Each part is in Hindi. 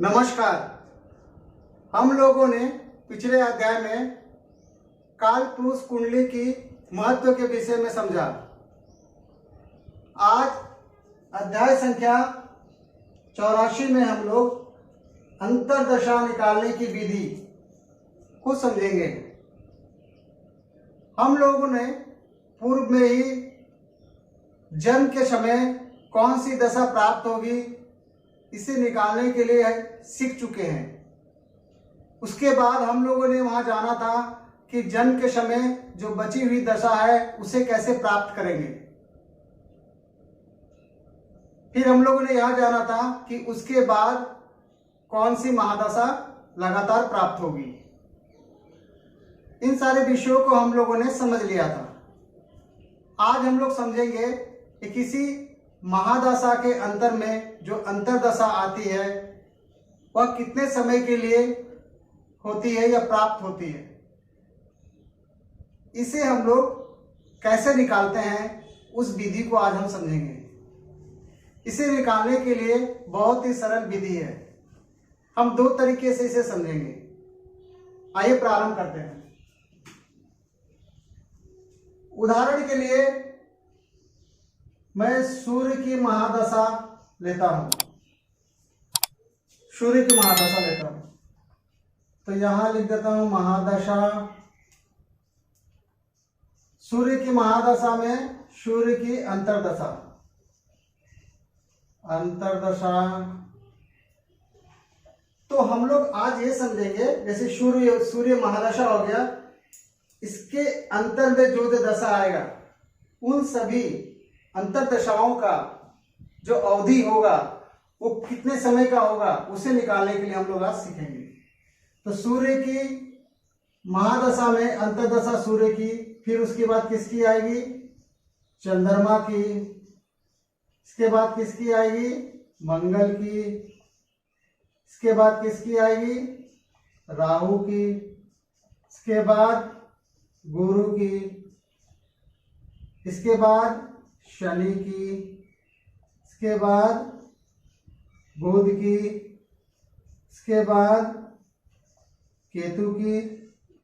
नमस्कार। हम लोगों ने पिछले अध्याय में कालपुरुष कुंडली की महत्व के विषय में समझा। आज अध्याय संख्या 84 में हम लोग अंतर्दशा निकालने की विधि को समझेंगे। हम लोगों ने पूर्व में ही जन्म के समय कौन सी दशा प्राप्त होगी इसे निकालने के लिए सीख चुके हैं। उसके बाद हम लोगों ने वहां जाना था कि जन्म के समय जो बची हुई दशा है उसे कैसे प्राप्त करेंगे। फिर हम लोगों ने यह जाना था कि उसके बाद कौन सी महादशा लगातार प्राप्त होगी। इन सारे विषयों को हम लोगों ने समझ लिया था। आज हम लोग समझेंगे कि किसी महादशा के अंतर में जो अंतरदशा आती है वह कितने समय के लिए होती है या प्राप्त होती है, इसे हम लोग कैसे निकालते हैं उस विधि को आज हम समझेंगे। इसे निकालने के लिए बहुत ही सरल विधि है। हम दो तरीके से इसे समझेंगे। आइए प्रारंभ करते हैं। उदाहरण के लिए मैं सूर्य की महादशा लेता हूं। सूर्य की महादशा लेता हूं तो यहां लिख देता हूं महादशा। सूर्य की महादशा में सूर्य की अंतर्दशा। तो हम लोग आज ये समझेंगे, जैसे सूर्य महादशा हो गया, इसके अंतर में जो दशा आएगा उन सभी अंतरदशाओं का जो अवधि होगा वो कितने समय का होगा उसे निकालने के लिए हम लोग आज सीखेंगे। तो सूर्य की महादशा में अंतरदशा सूर्य की, फिर उसके बाद किसकी आएगी? चंद्रमा की। इसके बाद किसकी आएगी? मंगल की। इसके बाद किसकी आएगी? राहु की। इसके बाद गुरु की। इसके बाद शनि की। इसके बाद बुध की। इसके बाद केतु की।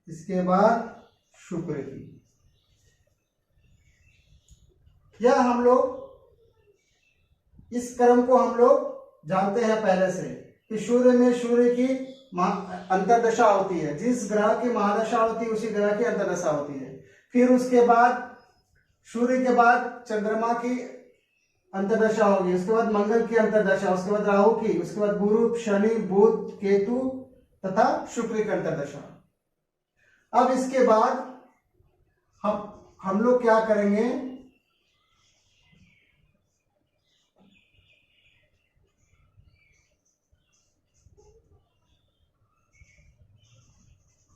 इसके बाद शुक्र की। यह हम लोग इस क्रम को हम लोग जानते हैं पहले से कि सूर्य में सूर्य की अंतर्दशा होती है। जिस ग्रह की महादशा होती है उसी ग्रह की अंतर्दशा होती है। फिर उसके बाद सूर्य के बाद चंद्रमा की अंतर्दशा होगी, उसके बाद मंगल की अंतर्दशा, उसके बाद राहु की, उसके बाद गुरु, शनि, बुध, केतु तथा शुक्र की अंतर्दशा। अब इसके बाद हम लोग क्या करेंगे?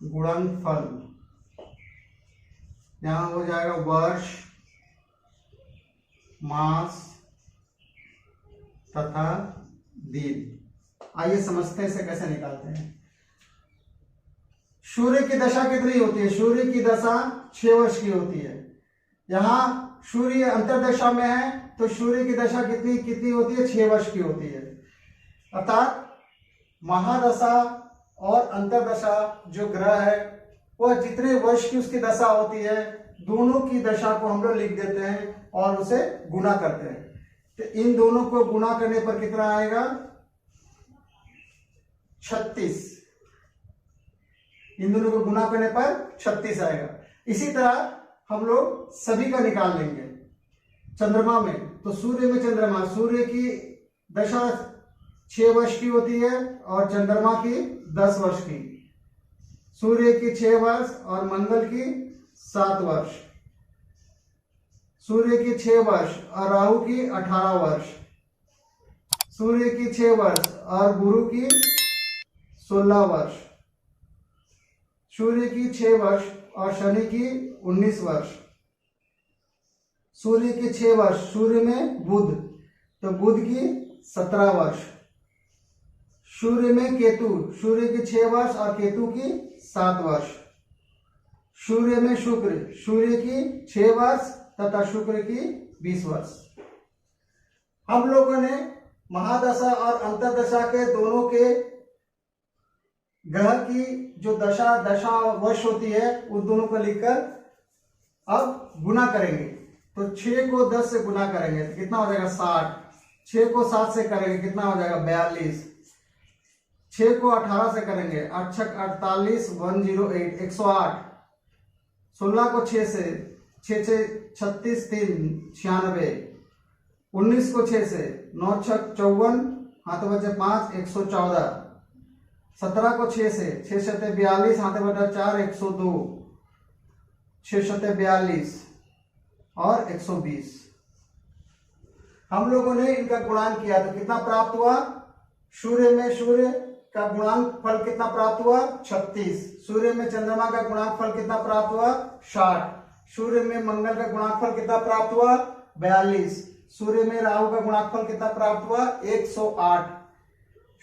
गुणनफल। यहां हो जाएगा वर्ष, मास तथा दिन। आइए समझते हैं इसे कैसे निकालते हैं। सूर्य की दशा कितनी होती है? सूर्य की दशा 6 वर्ष की होती है। यहां सूर्य अंतरदशा में है तो सूर्य की दशा कितनी होती है? 6 वर्ष की होती है। अर्थात महादशा और अंतरदशा जो ग्रह है वह जितने वर्ष की उसकी दशा होती है, दोनों की दशा को हम लोग लिख देते हैं और उसे गुना करते हैं। तो इन दोनों को गुना करने पर कितना आएगा? 36। इन दोनों को गुना करने पर 36 आएगा। इसी तरह हम लोग सभी का निकाल लेंगे। चंद्रमा में तो सूर्य में चंद्रमा, सूर्य की दशा 6 वर्ष की होती है और चंद्रमा की 10 वर्ष की। सूर्य की 6 वर्ष और मंगल की 7 वर्ष। सूर्य की 6 वर्ष और राहु की 18 वर्ष। सूर्य की 6 वर्ष और गुरु की 16 वर्ष। सूर्य की 6 वर्ष और शनि की 19 वर्ष। सूर्य की 6 वर्ष, सूर्य में बुध तो बुध की 17 वर्ष। सूर्य में केतु, सूर्य की 6 वर्ष और केतु की 7 वर्ष। सूर्य में शुक्र, सूर्य की 6 वर्ष तथा शुक्र की 20 वर्ष। हम लोगों ने महादशा और अंतरदशा के दोनों के ग्रह की जो दशा वश होती है उस दोनों को लिखकर अब गुना करेंगे। तो 6 को 10 से गुना करेंगे तो कितना हो जाएगा 60। 6 को 7 से करेंगे कितना हो जाएगा 42। 6 को 18 से करेंगे 8 छक 48 108 108। 16 को 6 से 6 36 3 96। 19 को 6 से 9 छक 54 हाथ बचे 5 114। 17 को 6 से 6 शते 42 हाथ बचा 4 102। 6 शते 42 और 120। हम लोगों ने इनका गुणान किया तो कितना प्राप्त हुआ। सूर्य में सूर्य का गुणांक फल कितना प्राप्त हुआ 36। सूर्य में चंद्रमा का गुणांक फल कितना प्राप्त हुआ 60। सूर्य में मंगल का गुणांक फल कितना प्राप्त हुआ 42। सूर्य में राहु का गुणांक फल कितना प्राप्त हुआ 108।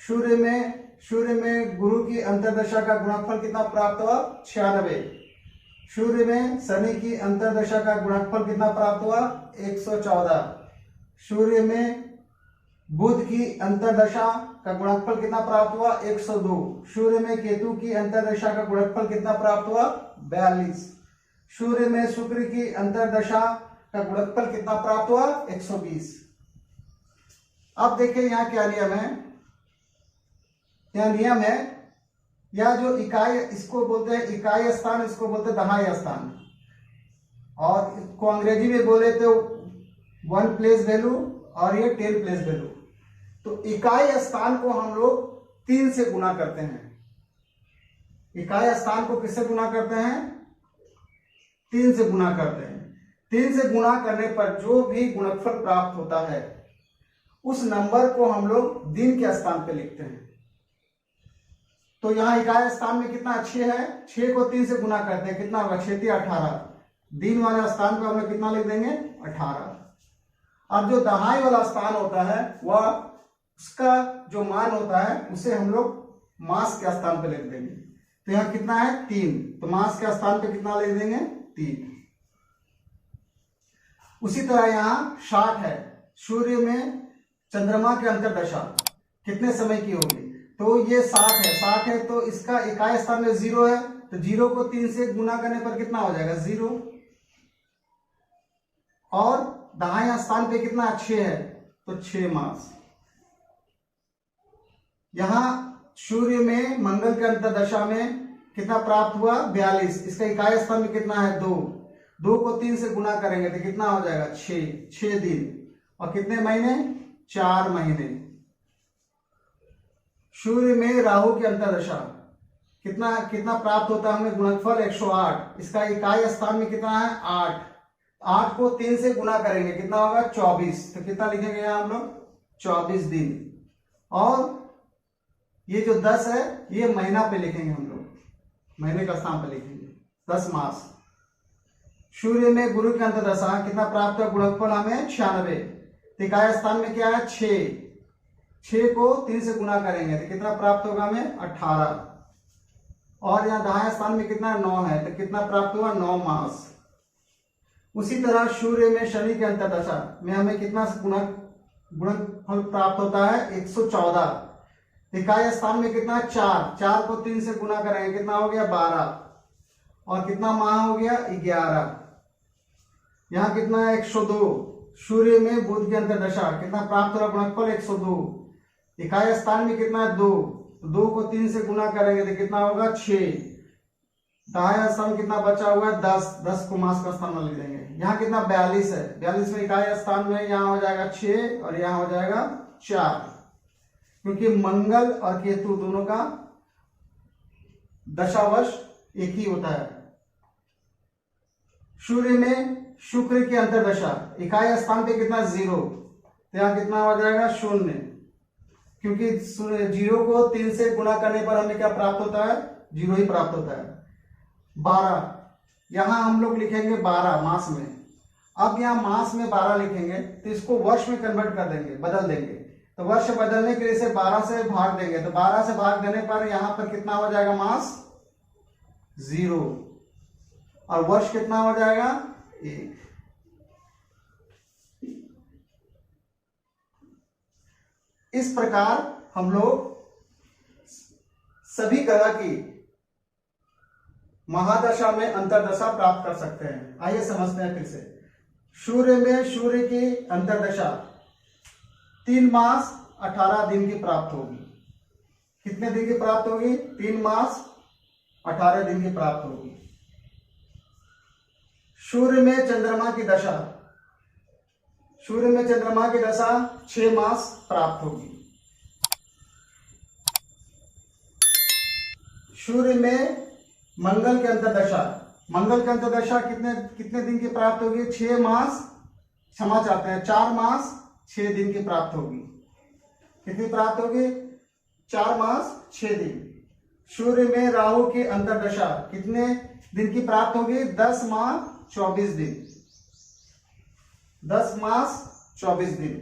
सूर्य में गुरु की अंतर्दशा का गुणनफल कितना प्राप्त हुआ 96। सूर्य में शनि की अंतर्दशा का गुणनफल कितना प्राप्त हुआ 114। सूर्य में बुध की अंतर्दशा का गुणनफल कितना प्राप्त हुआ 102। सूर्य में केतु की अंतर्दशा का गुणनफल कितना प्राप्त हुआ 42। सूर्य में शुक्र की अंतर्दशा का गुणनफल कितना प्राप्त हुआ 120। अब देखिए यहाँ क्या नियम है। यहाँ नियम है या जो इकाई इसको बोलते हैं इकाई स्थान, इसको बोलते हैं दहाई स्थान, और इसको अंग्रेजी में बोले तो 1 प्लेस वैल्यू और ये 10 प्लेस वैल्यू। तो इकाई स्थान को हम लोग 3 से गुना करते हैं। इकाई स्थान को किससे गुना करते हैं 3 से गुना करते हैं। 3 से गुना करने पर जो भी गुणनफल प्राप्त होता है उस नंबर को हम लोग दिन के स्थान पे लिखते हैं। तो यहाँ इकाई स्थान में कितना 6 है, 6 को 3 से गुना करते हैं कितना होगा 6 18। दिन वाले स्थान पे हम लोग कितना लिख देंगे 18। अब जो दहाई वाला स्थान होता है वह उसका जो मान होता है उसे हम लोग मास के स्थान पे लिख देंगे। तो यहाँ कितना है 3, तो मास के स्थान पे कितना लिख देंगे 3। उसी तरह यहाँ 60 है। सूर्य में चंद्रमा की अंतर्दशा कितने समय की होगी, तो ये 60 है तो इसका इकाई स्थान में 0 है, तो 0 को 3 से गुना करने पर कितना हो जाएगा 0। और दहाई स्थान पे कितना 6 है तो 6 मास। यहां सूर्य में मंगल के अंतर्दशा में कितना प्राप्त हुआ 42, इसका इकाई स्थान में कितना है 2। 2 को 3 से गुना करेंगे तो कितना हो जाएगा 6 दिन। और कितने महीने 4 महीने। सूर्य में राहु की अंतर्दशा कितना प्राप्त होता है हमें गुणनफल 108, इसका इकाई स्थान में कितना है 8। 8 को 3 से गुना करेंगे कितना होगा 24, तो कितना लिखेंगे यहाँ हम लोग 24 दिन। और ये जो 10 है ये महीना पे लिखेंगे हम लोग, महीने का स्थान पे लिखेंगे 10 मास। सूर्य में गुरु की अंतर्दशा कितना प्राप्त है गुणनफल हमें 96, इकाई स्थान में क्या है 6 को 3 से गुना करेंगे तो कितना प्राप्त होगा हमें 18। और यहाँ दहाई स्थान में कितना 9 है तो कितना प्राप्त हुआ 9 मास। उसी तरह सूर्य में शनि की अंतर्दशा में हमें कितना गुणनफल प्राप्त होता है 114, इकाई स्थान में कितना 4 को 3 से गुना करेंगे कितना हो गया 12। और कितना माह हो गया 11। यहाँ कितना है 102। सूर्य में बुध की अंतर्दशा कितना प्राप्त हो रहा गुणनफल 102, इकाई स्थान में कितना है 2। 2 को 3 से गुना करेंगे तो कितना होगा 6। दहाई स्थान कितना बचा हुआ है 10 को मास का स्थान में लिख देंगे। यहाँ कितना 42 है, 42 में इकाई स्थान में यहाँ हो जाएगा 6 और यहाँ हो जाएगा 4, क्योंकि मंगल और केतु दोनों का दशावश एक ही होता है। सूर्य में शुक्र की अंतर्दशा इकाई स्थान पे कितना 0, तो यहाँ कितना हो जाएगा 0, क्योंकि 0 को 3 से गुना करने पर हमें क्या प्राप्त होता है 0 ही प्राप्त होता है। 12 यहां हम लोग लिखेंगे 12 मास में। अब यहाँ मास में 12 लिखेंगे तो इसको वर्ष में कन्वर्ट कर देंगे, बदल देंगे। तो वर्ष बदलने के लिए इसे 12 से भाग देंगे, तो 12 से भाग देने पर यहां पर कितना हो जाएगा मास 0 और वर्ष कितना हो जाएगा 1। इस प्रकार हम लोग सभी ग्रह की महादशा में अंतर्दशा प्राप्त कर सकते हैं। आइए समझते हैं फिर से। सूर्य में सूर्य की अंतर्दशा 3 मास 18 दिन की प्राप्त होगी। कितने दिन की प्राप्त होगी? 3 मास 18 दिन की प्राप्त होगी। सूर्य में चंद्रमा की दशा, सूर्य में चंद्रमा की दशा 6 मास प्राप्त होगी। सूर्य में मंगल के अंतर्दशा, मंगल के अंतर्दशा कितने कितने दिन की प्राप्त होगी? 6 मास, क्षमा चाहते हैं 4 मास 6 दिन की प्राप्त होगी। कितनी प्राप्त होगी? 4 मास 6 दिन। सूर्य में राहु की अंतर्दशा कितने दिन की प्राप्त होगी? 10 मास 24 दिन, 10 मास 24 दिन।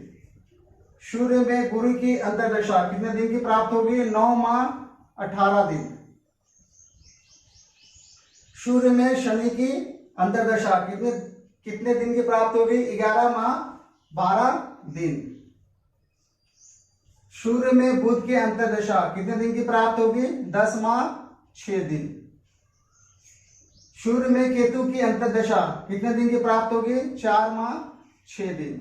सूर्य में गुरु की अंतर्दशा कितने दिन की प्राप्त होगी? 9 माह 18 दिन। सूर्य में शनि की अंतर्दशा कितने कितने दिन की प्राप्त होगी? 11 माह 12 दिन। सूर्य में बुध की अंतर्दशा कितने दिन की प्राप्त होगी? 10 माह 6 दिन। सूर्य में केतु की अंतर्दशा कितने दिन की प्राप्त होगी? 4 माह 6 दिन।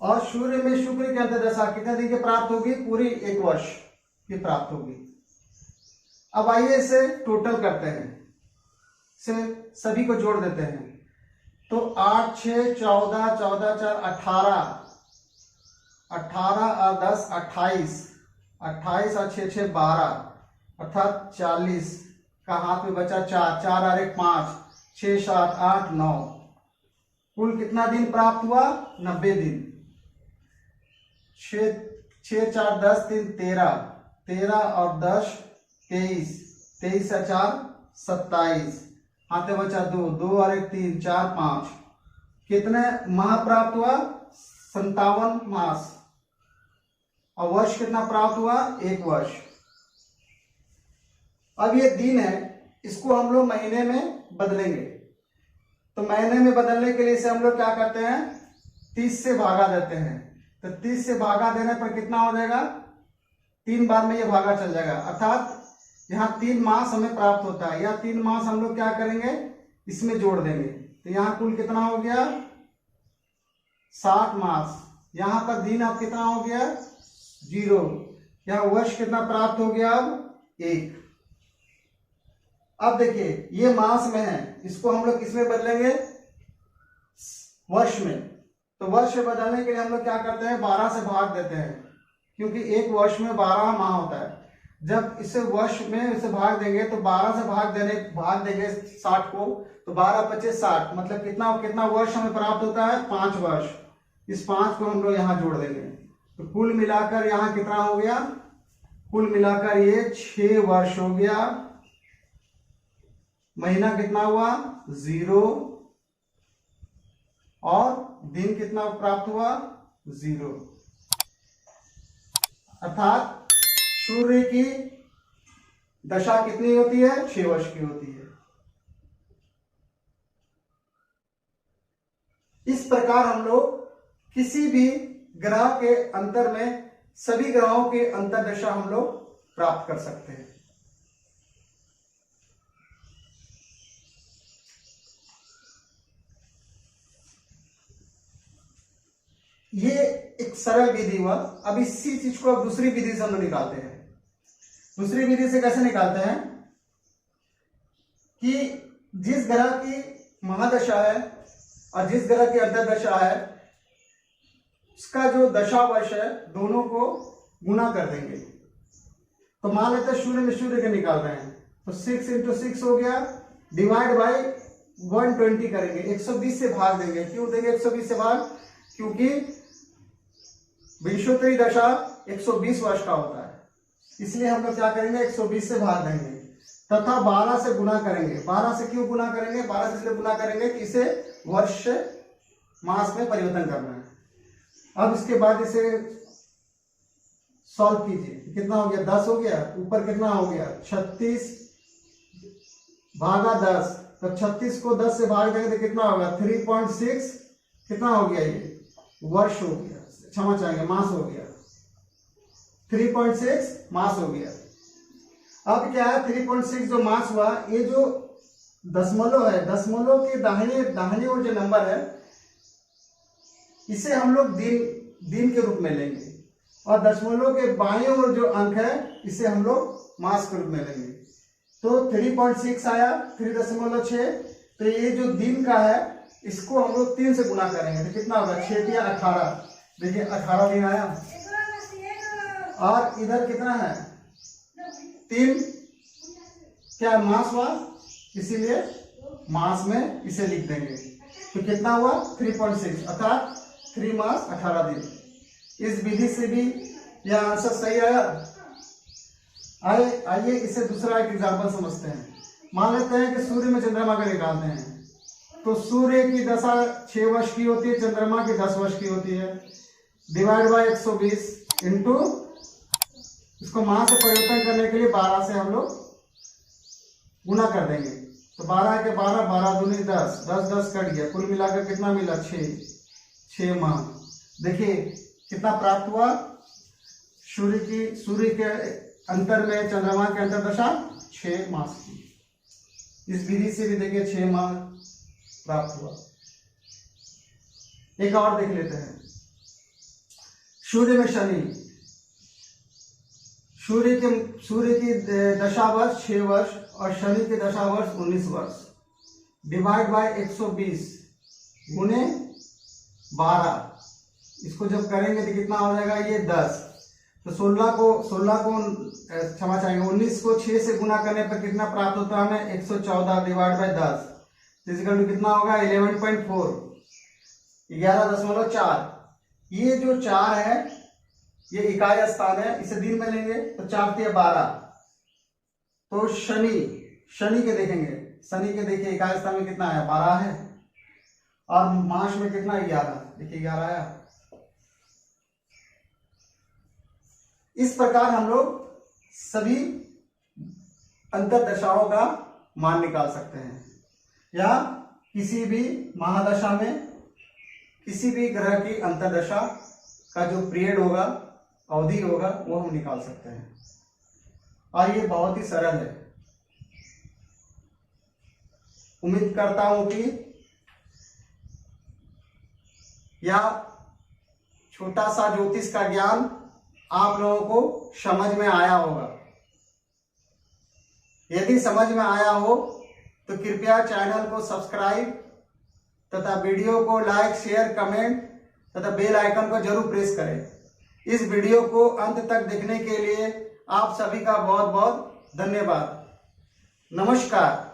और सूर्य में शुक्र की अंतर्दशा कितने दिन की प्राप्त होगी? पूरी 1 वर्ष की प्राप्त होगी। अब आइए इसे टोटल करते हैं, इसे सभी को जोड़ देते हैं। तो 8 6 14 14 4 18, 18 और 10 28, 28 और 6 6 12, अर्थात 40 का हाथ में बचा 4, 4 और 1 5, 6 7 8 9। कुल कितना दिन प्राप्त हुआ? 90 दिन। 6 4 10 3 13, 13 और 10 23, 23 और 4 27, हाथ में बचा 2, 2 और 1 3, 4 5। कितने माह प्राप्त हुआ? 57 मास। और वर्ष कितना प्राप्त हुआ? 1 वर्ष। अब ये दिन है, इसको हम लोग महीने में बदलेंगे। तो महीने में बदलने के लिए इसे हम लोग क्या करते हैं? 30 से भागा देते हैं। तो 30 से भागा देने पर कितना हो जाएगा? 3 बार में ये भागा चल जाएगा, अर्थात यहाँ 3 मास हमें प्राप्त होता है। या 3 मास हम लोग क्या करेंगे? इसमें जोड़ देंगे। तो यहाँ कुल कितना हो गया? 60 मास। यहाँ पर दिन अब कितना हो गया? 0। यहाँ वर्ष कितना प्राप्त हो गया? अब 1। अब देखिए ये मास में है, इसको हम लोग किसमें बदलेंगे? वर्ष में। तो वर्ष में बदलने के लिए हम लोग क्या करते हैं? 12 से भाग देते हैं, क्योंकि एक वर्ष में 12 माह होता है। जब इसे वर्ष में इसे भाग देंगे तो 12 से भाग देंगे 60 को, तो 12 25 60, मतलब कितना कितना वर्ष हमें प्राप्त होता है? 5 वर्ष। इस 5 को हम लोग यहाँ जोड़ देंगे। तो कुल मिलाकर यहाँ कितना हो गया? कुल मिलाकर ये 6 वर्ष हो गया। महीना कितना हुआ? 0। और दिन कितना प्राप्त हुआ? 0। अर्थात सूर्य की दशा कितनी होती है? 6 वर्ष की होती है। इस प्रकार हम लोग किसी भी ग्रह के अंतर में सभी ग्रहों की अंतर्दशा हम लोग प्राप्त कर सकते हैं। ये एक सरल विधि हुआ। अब इसी चीज को अब दूसरी विधि से हम लोग निकालते हैं। दूसरी विधि से कैसे निकालते हैं? कि जिस ग्रह की महादशा है और जिस ग्रह की अंतर्दशा है, उसका जो दशा वर्ष है, दोनों को गुना कर देंगे। तो मान लेते हैं सूर्य में सूर्य के निकाल रहे हैं, तो 6 × 6 हो गया, डिवाइड बाई 120 करेंगे, 120 से भाग देंगे। क्यों देंगे 120 से भाग? क्योंकि विषुवती दशा 120 वर्ष का होता है, इसलिए हम लोग क्या करेंगे? 120 से भाग देंगे तथा 12 से गुना करेंगे। 12 से क्यों गुना करेंगे? 12 से इसलिए गुना करेंगे कि इसे वर्ष से मास में परिवर्तन करना है। अब इसके बाद इसे सॉल्व कीजिए। कितना हो गया? 10 हो गया। ऊपर कितना हो गया? 36 भागा 10। तो 36 को 10 से भाग देंगे तो कितना होगा? 3.6 कितना हो गया? ये वर्ष हो गया, क्षमा चाहेंगे मास हो गया। 3.6 मास हो गया। अब क्या है, 3.6 जो मास हुआ, ये जो दशमलव है, दशमलव के दाहिने ओर जो नंबर है, इसे हम लोग दिन के रूप में लेंगे, और दशमलव के बाएं ओर जो अंक है, इसे हम लोग मास के रूप में लेंगे। तो 3.6 आया, 3.6। तो ये जो दिन का है, इसको हम लोग 3 से गुना करेंगे तो कितना होगा, 6 या 18। देखिए 18 दिन आया। और इधर कितना है, 3 क्या मास हुआ, इसीलिए मास में इसे लिख देंगे। तो कितना हुआ, 3.6, अर्थात 3 मास 18 दिन। इस विधि से भी यह आंसर सही आया। आइए इसे दूसरा एक एग्जाम्पल समझते हैं। मान लेते हैं कि सूर्य में चंद्रमा का निकालते हैं, तो सूर्य की दशा 6 वर्ष की होती है, चंद्रमा की 10 वर्ष की होती है। डिवाइड बाय 120 इंटू, इसको मास से परिवर्तन करने के लिए 12 से हम लोग गुना कर देंगे। तो 12 के 12, 12 दूनी 10, 10 10 कट गया, कुल मिलाकर कितना मिला, 6 माह। देखिए कितना प्राप्त हुआ, सूर्य के अंतर में चंद्रमा के अंतर दशा 6 मास की। इस विधि से भी देखिए 6 माह प्राप्त हुआ। एक और देख लेते हैं, सूर्य में शनि। सूर्य की दशा वर्ष 6 वर्ष और शनि की दशा वर्ष 19 वर्ष। डिवाइड बाय 120 गुने 12, इसको जब करेंगे तो कितना हो जाएगा, ये 10। तो 16 को क्षमा चाहेंगे 19 को 6 से गुना करने पर कितना प्राप्त होता है हमें, 114 डिवाइड बाय 10, तो कितना होगा 11.4, 11.4। ये जो 4 है, ये इकाई स्थान है, इसे दिन में लेंगे तो 4 × 12। तो शनि के देखेंगे, शनि के देखिए इकाई स्थान में कितना है, 12 है, और मास में कितना, 11। देखिए 11 आया। इस प्रकार हम लोग सभी अंतर दशाओं का मान निकाल सकते हैं, या किसी भी महादशा में किसी भी ग्रह की अंतर दशा का जो पीरियड होगा, अवधि होगा, वो हम निकाल सकते हैं। और ये बहुत ही सरल है। उम्मीद करता हूं कि यह छोटा सा ज्योतिष का ज्ञान आप लोगों को समझ में आया होगा। यदि समझ में आया हो तो कृपया चैनल को सब्सक्राइब तथा वीडियो को लाइक, शेयर, कमेंट तथा बेल आइकन को जरूर प्रेस करें। इस वीडियो को अंत तक देखने के लिए आप सभी का बहुत बहुत धन्यवाद। नमस्कार।